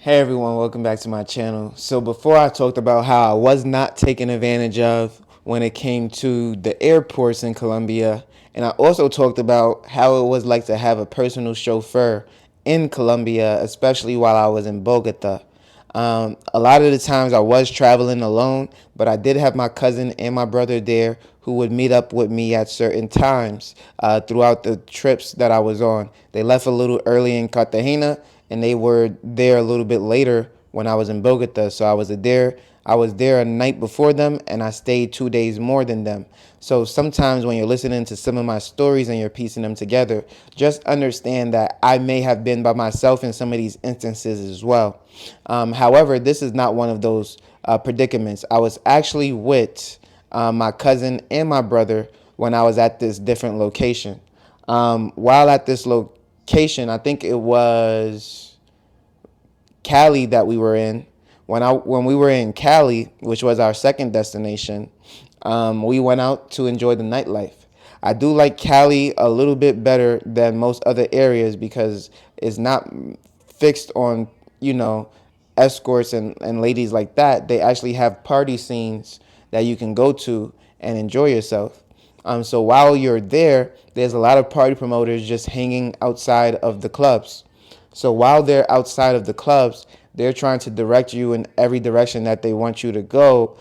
Hey everyone, welcome back to my channel. So before I talked about how I was not taken advantage of when it came to the airports in Colombia, and I also talked about how it was like to have a personal chauffeur in Colombia, especially while I was in Bogota. A lot of the times I was traveling alone, but I did have my cousin and my brother there who would meet up with me at certain times throughout the trips that I was on. They left a little early in Cartagena, and they were there a little bit later when I was in Bogota. So I was there a night before them, and I stayed 2 days more than them. So sometimes when you're listening to some of my stories and you're piecing them together, just understand that I may have been by myself in some of these instances as well. However, this is not one of those predicaments. I was actually with my cousin and my brother when I was at this different location. While at this location, I think it was Cali that we were in. When we were in Cali, which was our second destination, we went out to enjoy the nightlife. I do like Cali a little bit better than most other areas because it's not fixed on, you know, escorts and ladies like that. They actually have party scenes that you can go to and enjoy yourself. So while you're there, there's a lot of party promoters just hanging outside of the clubs. So while they're outside of the clubs, they're trying to direct you in every direction that they want you to go.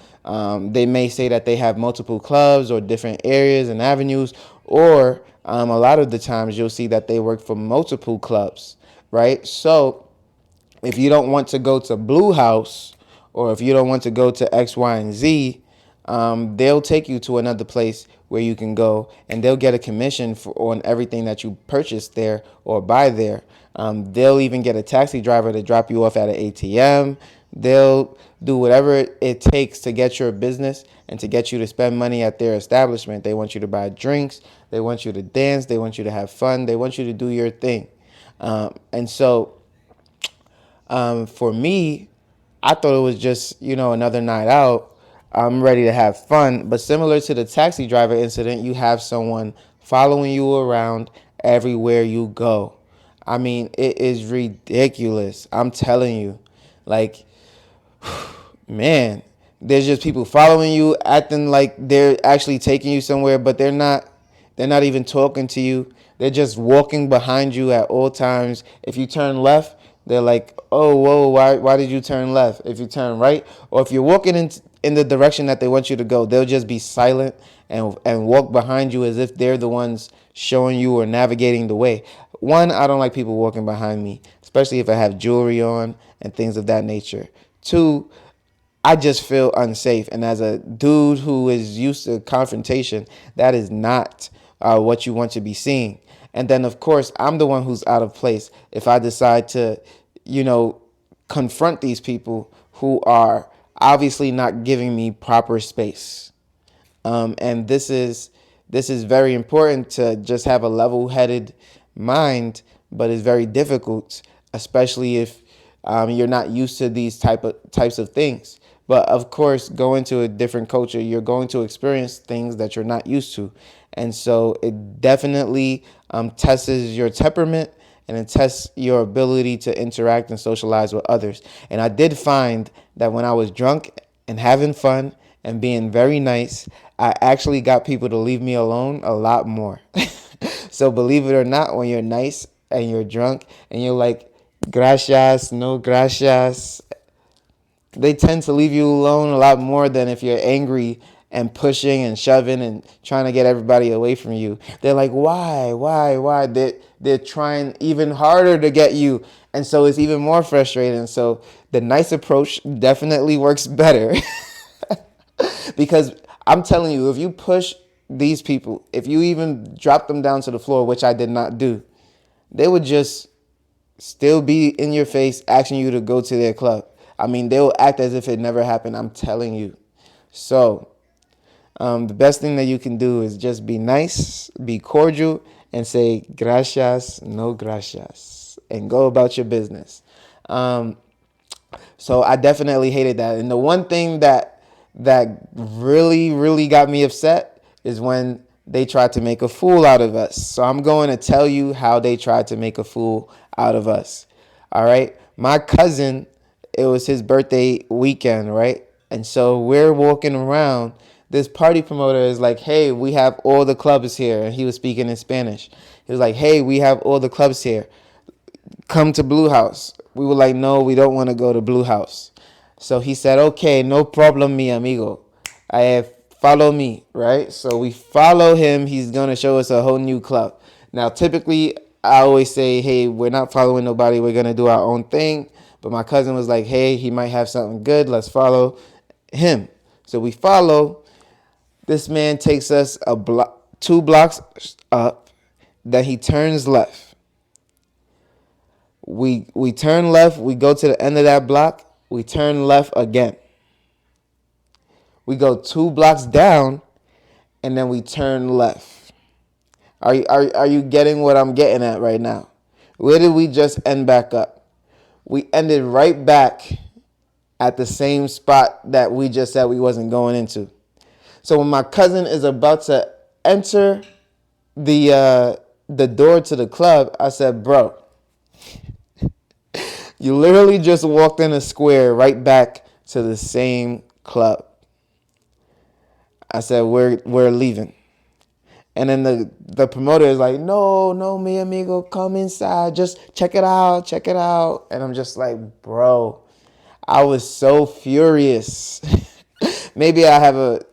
They may say that they have multiple clubs or different areas and avenues, or a lot of the times you'll see that they work for multiple clubs, right? So if you don't want to go to Blue House, or if you don't want to go to X, Y, and Z, they'll take you to another place where you can go, and they'll get a commission on everything that you purchase there or buy there. They'll even get a taxi driver to drop you off at an ATM. They'll do whatever it takes to get your business and to get you to spend money at their establishment. They want you to buy drinks. They want you to dance. They want you to have fun. They want you to do your thing. And so for me, I thought it was just, another night out. I'm ready to have fun. But similar to the taxi driver incident, you have someone following you around everywhere you go. I mean, it is ridiculous. I'm telling you. Like, man, there's just people following you, acting like they're actually taking you somewhere, but they're not. They're not even talking to you. They're just walking behind you at all times. If you turn left, they're like, "Oh, whoa, why did you turn left?" If you turn right, or if you're walking in the direction that they want you to go, they'll just be silent and walk behind you as if they're the ones showing you or navigating the way. One, I don't like people walking behind me, especially if I have jewelry on and things of that nature. Two, I just feel unsafe. And as a dude who is used to confrontation, that is not what you want to be seeing. And then, of course, I'm the one who's out of place if I decide to, you know, confront these people who are obviously not giving me proper space. And this is very important to just have a level-headed mind, but it's very difficult, especially if you're not used to these types of things. But of course, going to a different culture, you're going to experience things that you're not used to, and so it definitely tests your temperament and it tests your ability to interact and socialize with others. And I did find that when I was drunk and having fun and being very nice, I actually got people to leave me alone a lot more. So believe it or not, when you're nice and you're drunk and you're like, gracias, no gracias, they tend to leave you alone a lot more than if you're angry and pushing and shoving and trying to get everybody away from you. They're like, why? They're trying even harder to get you. And so it's even more frustrating. So the nice approach definitely works better. Because I'm telling you, if you push these people, if you even drop them down to the floor, which I did not do, they would just still be in your face asking you to go to their club. I mean, they will act as if it never happened. I'm telling you. So the best thing that you can do is just be nice, be cordial, and say gracias, no gracias, and go about your business. So I definitely hated that. And the one thing that really got me upset is when they tried to make a fool out of us. So I'm going to tell you how they tried to make a fool out of us. All right. My cousin it was his birthday weekend, right? And so we're walking around. This party promoter is like, hey, we have all the clubs here. And he was speaking in Spanish. He was like, hey, we have all the clubs here. Come to Blue House. We were like, no, we don't want to go to Blue House. So he said, okay, no problem, mi amigo. I have follow me, right? So we follow him. He's gonna show us a whole new club. Now, typically, I always say, hey, we're not following nobody. We're gonna do our own thing. But my cousin was like, hey, he might have something good. Let's follow him. So we follow. This man takes us 2 blocks up. Then he turns left. We turn left. We go to the end of that block. We turn left again. We go 2 blocks down, and then we turn left. Are you getting what I'm getting at right now? Where did we just end back up? We ended right back at the same spot that we just said we wasn't going into. So when my cousin is about to enter the door to the club, I said, bro, you literally just walked in a square right back to the same club. I said, we're leaving. And then the promoter is like, no, mi amigo, come inside. Just check it out, check it out. And I'm just like, bro, I was so furious. Maybe I have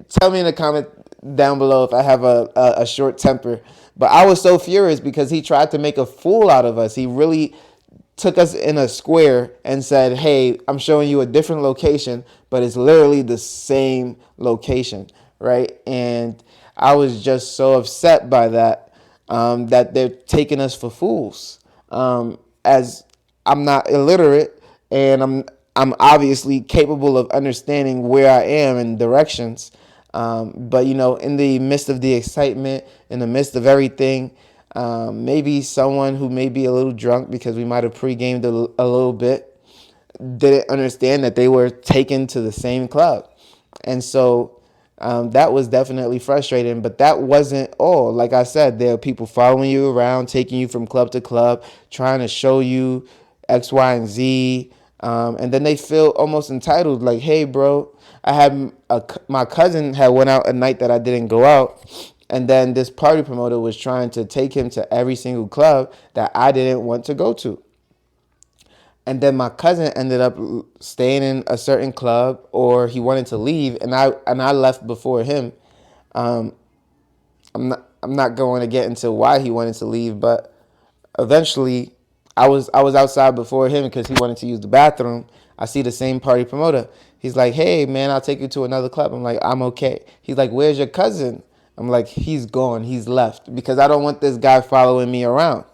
tell me in the comment down below if I have a short temper. But I was so furious because he tried to make a fool out of us. He really took us in a square and said, hey, I'm showing you a different location, but it's literally the same location, right? And I was just so upset by that, that they're taking us for fools. As I'm not illiterate, and I'm obviously capable of understanding where I am and directions. But in the midst of the excitement, in the midst of everything, maybe someone who may be a little drunk because we might have pre-gamed a little bit didn't understand that they were taken to the same club. And so that was definitely frustrating, but that wasn't all. Like I said, there are people following you around, taking you from club to club, trying to show you X, Y, and Z. And then they feel almost entitled, like, hey, bro, my cousin had went out a night that I didn't go out. And then this party promoter was trying to take him to every single club that I didn't want to go to. And then my cousin ended up staying in a certain club, or he wanted to leave, and I left before him. I'm not going to get into why he wanted to leave, but eventually I was outside before him because he wanted to use the bathroom. I see the same party promoter. He's like, hey man, I'll take you to another club. I'm like, I'm okay. He's like, where's your cousin? I'm like, he's gone. He's left because I don't want this guy following me around.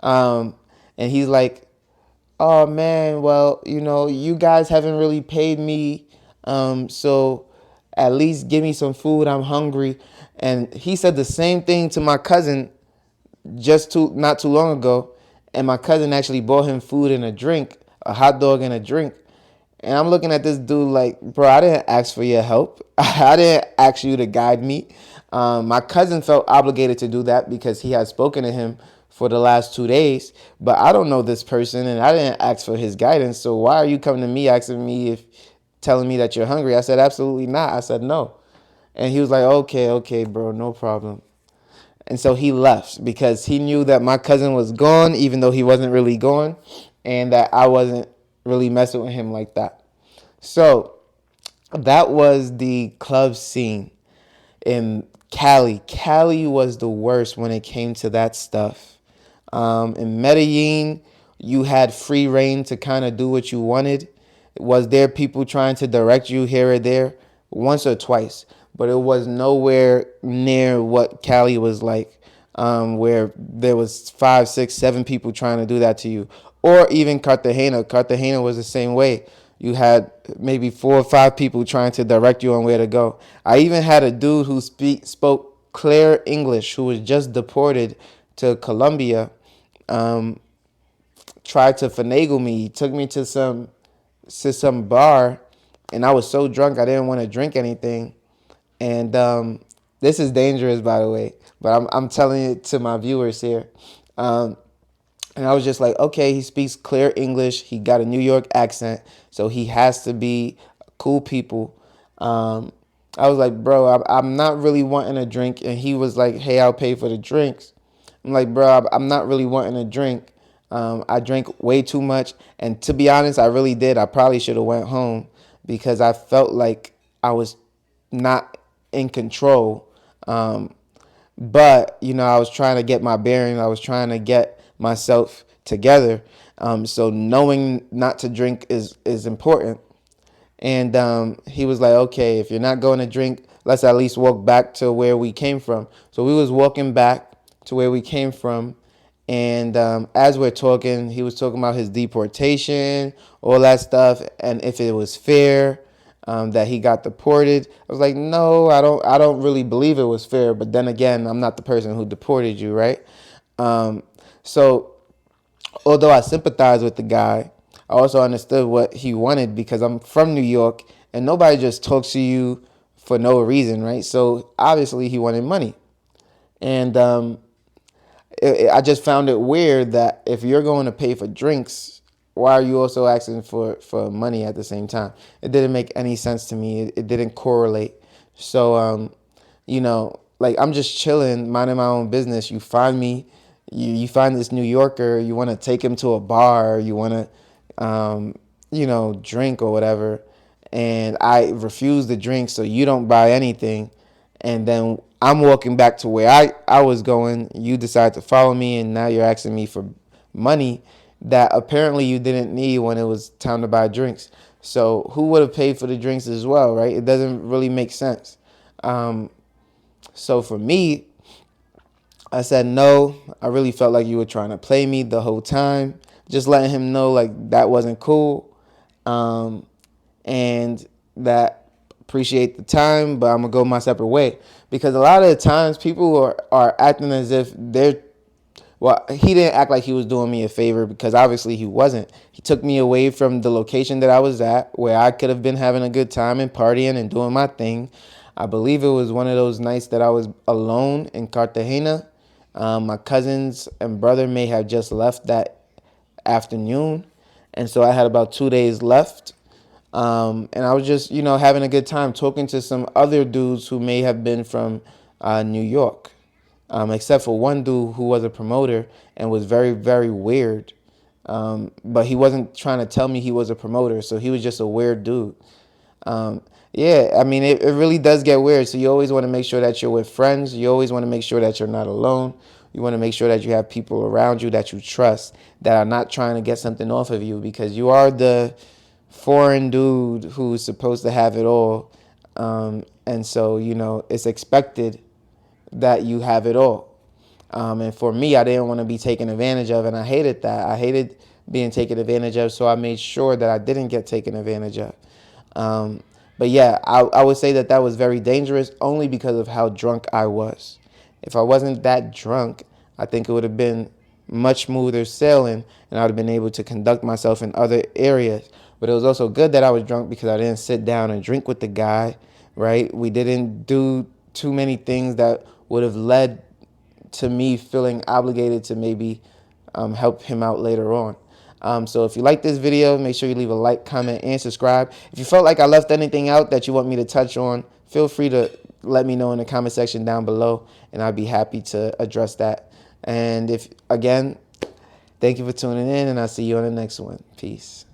And he's like, oh man, well, you guys haven't really paid me. So at least give me some food. I'm hungry. And he said the same thing to my cousin not too long ago. And my cousin actually bought him food and a drink, a hot dog and a drink. And I'm looking at this dude like, bro, I didn't ask for your help. I didn't ask you to guide me. My cousin felt obligated to do that because he had spoken to him for the last 2 days. But I don't know this person, and I didn't ask for his guidance. So why are you coming to me asking me telling me that you're hungry? I said, absolutely not. I said, no. And he was like, okay, bro, no problem. And so he left because he knew that my cousin was gone, even though he wasn't really gone, and that I wasn't really messing with him like that. So that was the club scene in Cali. Cali was the worst when it came to that stuff. In Medellin, you had free reign to kind of do what you wanted. Was there people trying to direct you here or there? Once or twice. But it was nowhere near what Cali was like, where there was 5, 6, 7 people trying to do that to you. Or even Cartagena. Cartagena was the same way. You had maybe 4 or 5 people trying to direct you on where to go. I even had a dude who spoke clear English, who was just deported to Colombia, tried to finagle me. He took me to some bar, and I was so drunk I didn't want to drink anything. And this is dangerous, by the way, but I'm telling it to my viewers here. And I was just like, okay, he speaks clear English. He got a New York accent, so he has to be cool people. Um, I was like, bro, I'm not really wanting a drink. And he was like, hey, I'll pay for the drinks. I'm like, bro, I'm not really wanting a drink. I drank way too much. And to be honest, I really did. I probably should have went home because I felt like I was not in control. But I was trying to get my bearing. I was trying to get myself together. So knowing not to drink is important. And he was like, okay, if you're not going to drink, let's at least walk back to where we came from. So we was walking back to where we came from. And as we're talking, he was talking about his deportation, all that stuff, and if it was fair that he got deported. I was like, no, I don't really believe it was fair. But then again, I'm not the person who deported you, right? So although I sympathized with the guy, I also understood what he wanted because I'm from New York and nobody just talks to you for no reason, right? So obviously he wanted money. And I just found it weird that if you're going to pay for drinks, why are you also asking for money at the same time? It didn't make any sense to me. It didn't correlate. So, like I'm just chilling, minding my own business. You find me, you find this New Yorker, you want to take him to a bar, you want to, drink or whatever. And I refuse the drink, so you don't buy anything. And then I'm walking back to where I was going. You decide to follow me, and now you're asking me for money that apparently you didn't need when it was time to buy drinks. So who would have paid for the drinks as well, right? It doesn't really make sense. So for me, I said no. I really felt like you were trying to play me the whole time. Just letting him know like that wasn't cool. And that appreciate the time, but I'm gonna go my separate way because a lot of the times people are acting as if they're well, he didn't act like he was doing me a favor because obviously he wasn't. He took me away from the location that I was at where I could have been having a good time and partying and doing my thing. I believe it was one of those nights that I was alone in Cartagena. My cousins and brother may have just left that afternoon. And so I had about 2 days left. And I was just, having a good time talking to some other dudes who may have been from New York, except for one dude who was a promoter and was very, very weird. But he wasn't trying to tell me he was a promoter, so he was just a weird dude. Yeah, I mean, it really does get weird. So you always want to make sure that you're with friends. You always want to make sure that you're not alone. You want to make sure that you have people around you that you trust that are not trying to get something off of you because you are the foreign dude who's supposed to have it all. And so, it's expected that you have it all. And for me, I didn't want to be taken advantage of, and I hated that. I hated being taken advantage of, so I made sure that I didn't get taken advantage of. But yeah, I would say that was very dangerous only because of how drunk I was. If I wasn't that drunk, I think it would have been much smoother sailing and I would have been able to conduct myself in other areas. But it was also good that I was drunk because I didn't sit down and drink with the guy, right? We didn't do too many things that would have led to me feeling obligated to maybe help him out later on. So if you like this video, make sure you leave a like, comment, and subscribe. If you felt like I left anything out that you want me to touch on, feel free to let me know in the comment section down below, and I'd be happy to address that. And again, thank you for tuning in, and I'll see you on the next one. Peace.